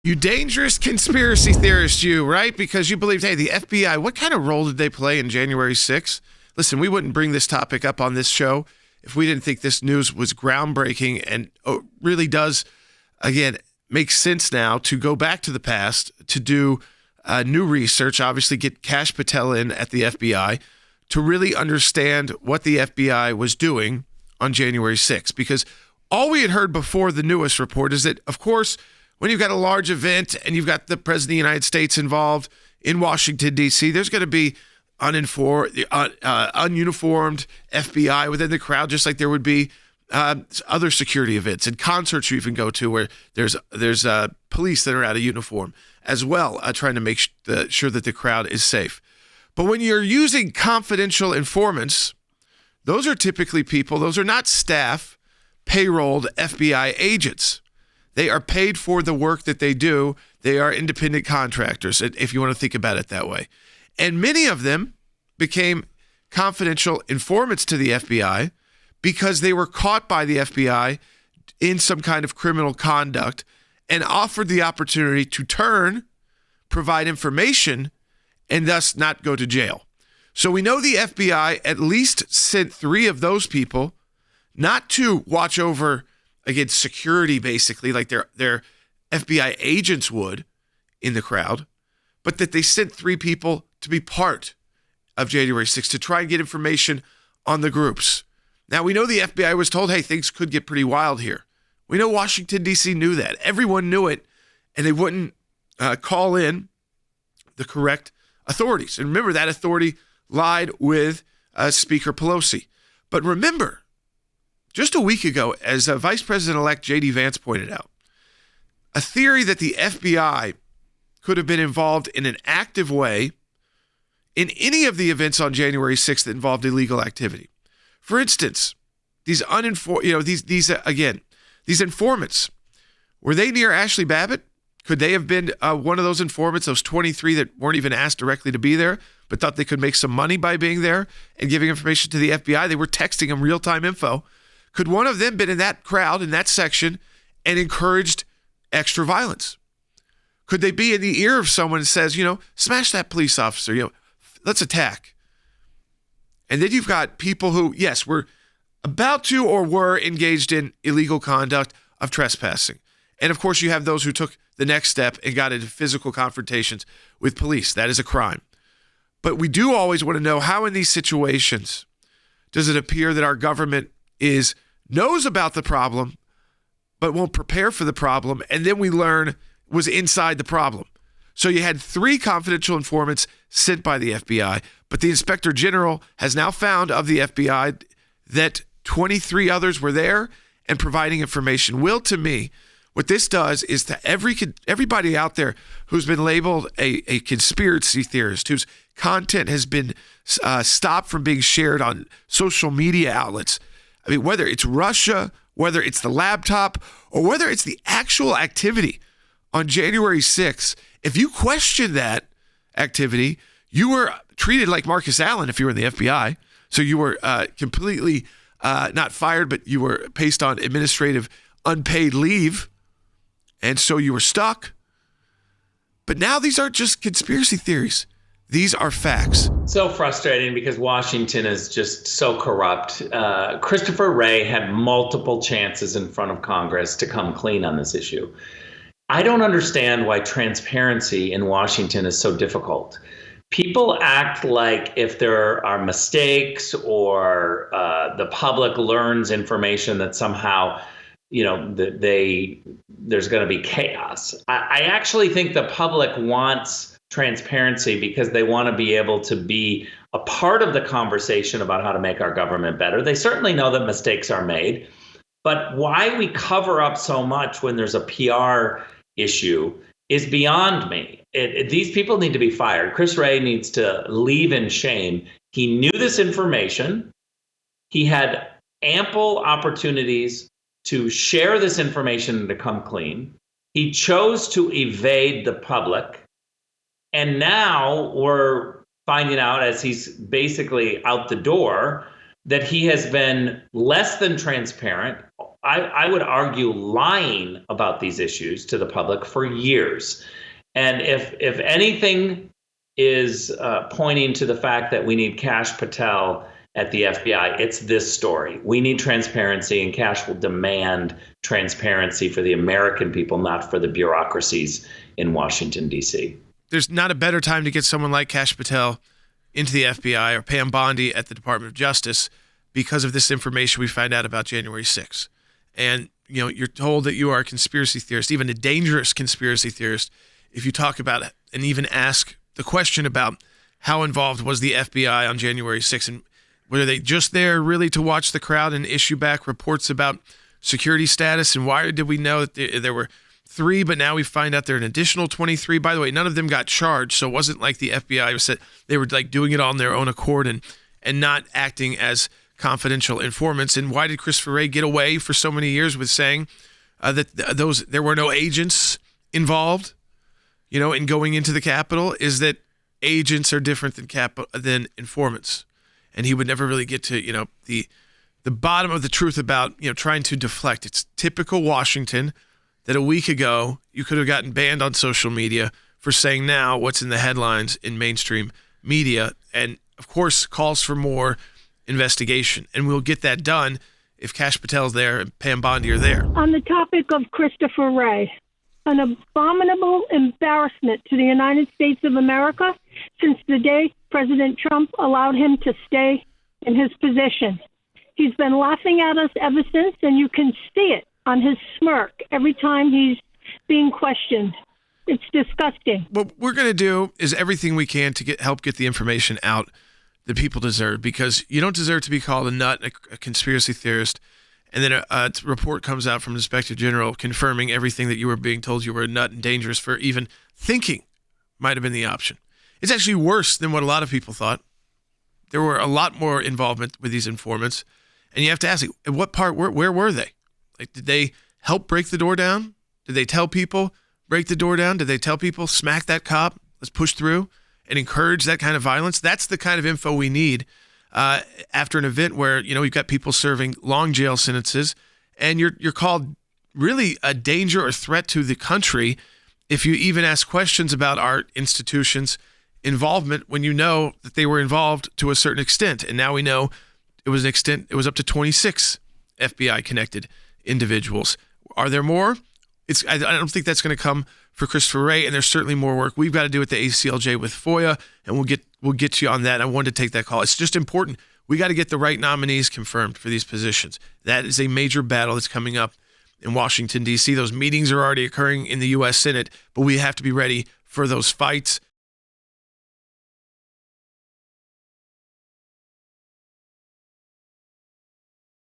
You dangerous conspiracy theorist, you, right? Because you believed, hey, the FBI, what kind of role did they play in January 6th? Listen, we wouldn't bring this topic up on this show if we didn't think this news was groundbreaking and really does, again, make sense now to go back to the past, to do new research, obviously get Kash Patel in at the FBI to really understand what the FBI was doing on January 6th. Because all we had heard before the newest report is that, of course, when you've got a large event and you've got the President of the United States involved in Washington, D.C., there's going to be ununiformed FBI within the crowd, just like there would be other security events and concerts you even go to where there's police that are out of uniform as well, trying to make sure that the crowd is safe. But when you're using confidential informants, those are typically people, those are not staff, payrolled FBI agents. They are paid for the work that they do. They are independent contractors, if you want to think about it that way. And many of them became confidential informants to the FBI because they were caught by the FBI in some kind of criminal conduct and offered the opportunity to provide information, and thus not go to jail. So we know the FBI at least sent 3 of those people not to watch over, again, security, basically, like their FBI agents would in the crowd, but that they sent 3 people to be part of January 6th to try and get information on the groups. Now, we know the FBI was told, hey, things could get pretty wild here. We know Washington, D.C. knew that. Everyone knew it, and they wouldn't call in the correct authorities. And remember, that authority lied with Speaker Pelosi. But remember, just a week ago, as Vice President-elect J.D. Vance pointed out, a theory that the FBI could have been involved in an active way in any of the events on January 6th that involved illegal activity. For instance, these informants, were they near Ashley Babbitt? Could they have been one of those informants, those 23 that weren't even asked directly to be there, but thought they could make some money by being there and giving information to the FBI? They were texting them real-time info. Could one of them been in that crowd, in that section, and encouraged extra violence? Could they be in the ear of someone who says, smash that police officer, let's attack? And then you've got people who, yes, were about to or were engaged in illegal conduct of trespassing. And of course, you have those who took the next step and got into physical confrontations with police. That is a crime. But we do always want to know how in these situations does it appear that our government knows about the problem, but won't prepare for the problem, and then we learn was inside the problem. So you had 3 confidential informants sent by the FBI, but the Inspector General has now found of the FBI that 23 others were there and providing information. Will, to me, what this does is to everybody out there who's been labeled a conspiracy theorist, whose content has been stopped from being shared on social media outlets. I mean, whether it's Russia, whether it's the laptop, or whether it's the actual activity on January 6th, if you question that activity, you were treated like Marcus Allen if you were in the FBI. So you were completely not fired, but you were placed on administrative unpaid leave. And so you were stuck. But now these aren't just conspiracy theories. These are facts. So frustrating because Washington is just so corrupt. Christopher Wray had multiple chances in front of Congress to come clean on this issue. I don't understand why transparency in Washington is so difficult. People act like if there are mistakes or the public learns information that somehow there's going to be chaos. I actually think the public wants transparency because they want to be able to be a part of the conversation about how to make our government better. They certainly know that mistakes are made, but why we cover up so much when there's a PR issue is beyond me. These people need to be fired. Chris Wray needs to leave in shame. He knew this information. He had ample opportunities to share this information and to come clean. He chose to evade the public. And now we're finding out, as he's basically out the door, that he has been less than transparent, I would argue, lying about these issues to the public for years. And if anything is pointing to the fact that we need Kash Patel at the FBI, it's this story. We need transparency, and Kash will demand transparency for the American people, not for the bureaucracies in Washington, D.C. There's not a better time to get someone like Kash Patel into the FBI or Pam Bondi at the Department of Justice because of this information we find out about January 6th. And, you know, you're told that you are a conspiracy theorist, even a dangerous conspiracy theorist, if you talk about it and even ask the question about how involved was the FBI on January 6th, and were they just there really to watch the crowd and issue back reports about security status? And why did we know that there were 3, but now we find out there are an additional 23? By the way, none of them got charged, so it wasn't like the FBI said they were like doing it on their own accord and not acting as confidential informants. And why did Christopher Wray get away for so many years with saying that there were no agents involved, you know, in going into the Capitol? Is that agents are different than informants. And he would never really get to, you know, the bottom of the truth about, you know, trying to deflect. It's typical Washington that a week ago you could have gotten banned on social media for saying now what's in the headlines in mainstream media. And of course, calls for more investigation. And we'll get that done if Kash Patel's there and Pam Bondi are there. On the topic of Christopher Wray, an abominable embarrassment to the United States of America since the day President Trump allowed him to stay in his position. He's been laughing at us ever since, and you can see it on his smirk every time he's being questioned. It's disgusting. What we're going to do is everything we can to help get the information out that people deserve, because you don't deserve to be called a nut, a conspiracy theorist, and then a report comes out from the Inspector General confirming everything that you were being told you were a nut and dangerous for even thinking might have been the option. It's actually worse than what a lot of people thought. There were a lot more involvement with these informants, and you have to ask, at what part, where were they? Like, did they help break the door down? Did they tell people, break the door down? Did they tell people, smack that cop, let's push through, and encourage that kind of violence? That's the kind of info we need after an event where, you know, you've got people serving long jail sentences, and you're called really a danger or threat to the country if you even ask questions about our institutions' involvement when you know that they were involved to a certain extent. And now we know it was up to 26 FBI connected individuals. Are there more? I don't think that's going to come for Christopher Wray, and there's certainly more work we've got to do at the ACLJ with FOIA, and we'll get you on that. I wanted to take that call. It's just important. We got to get the right nominees confirmed for these positions. That is a major battle that's coming up in Washington, D.C. Those meetings are already occurring in the U.S. Senate, but we have to be ready for those fights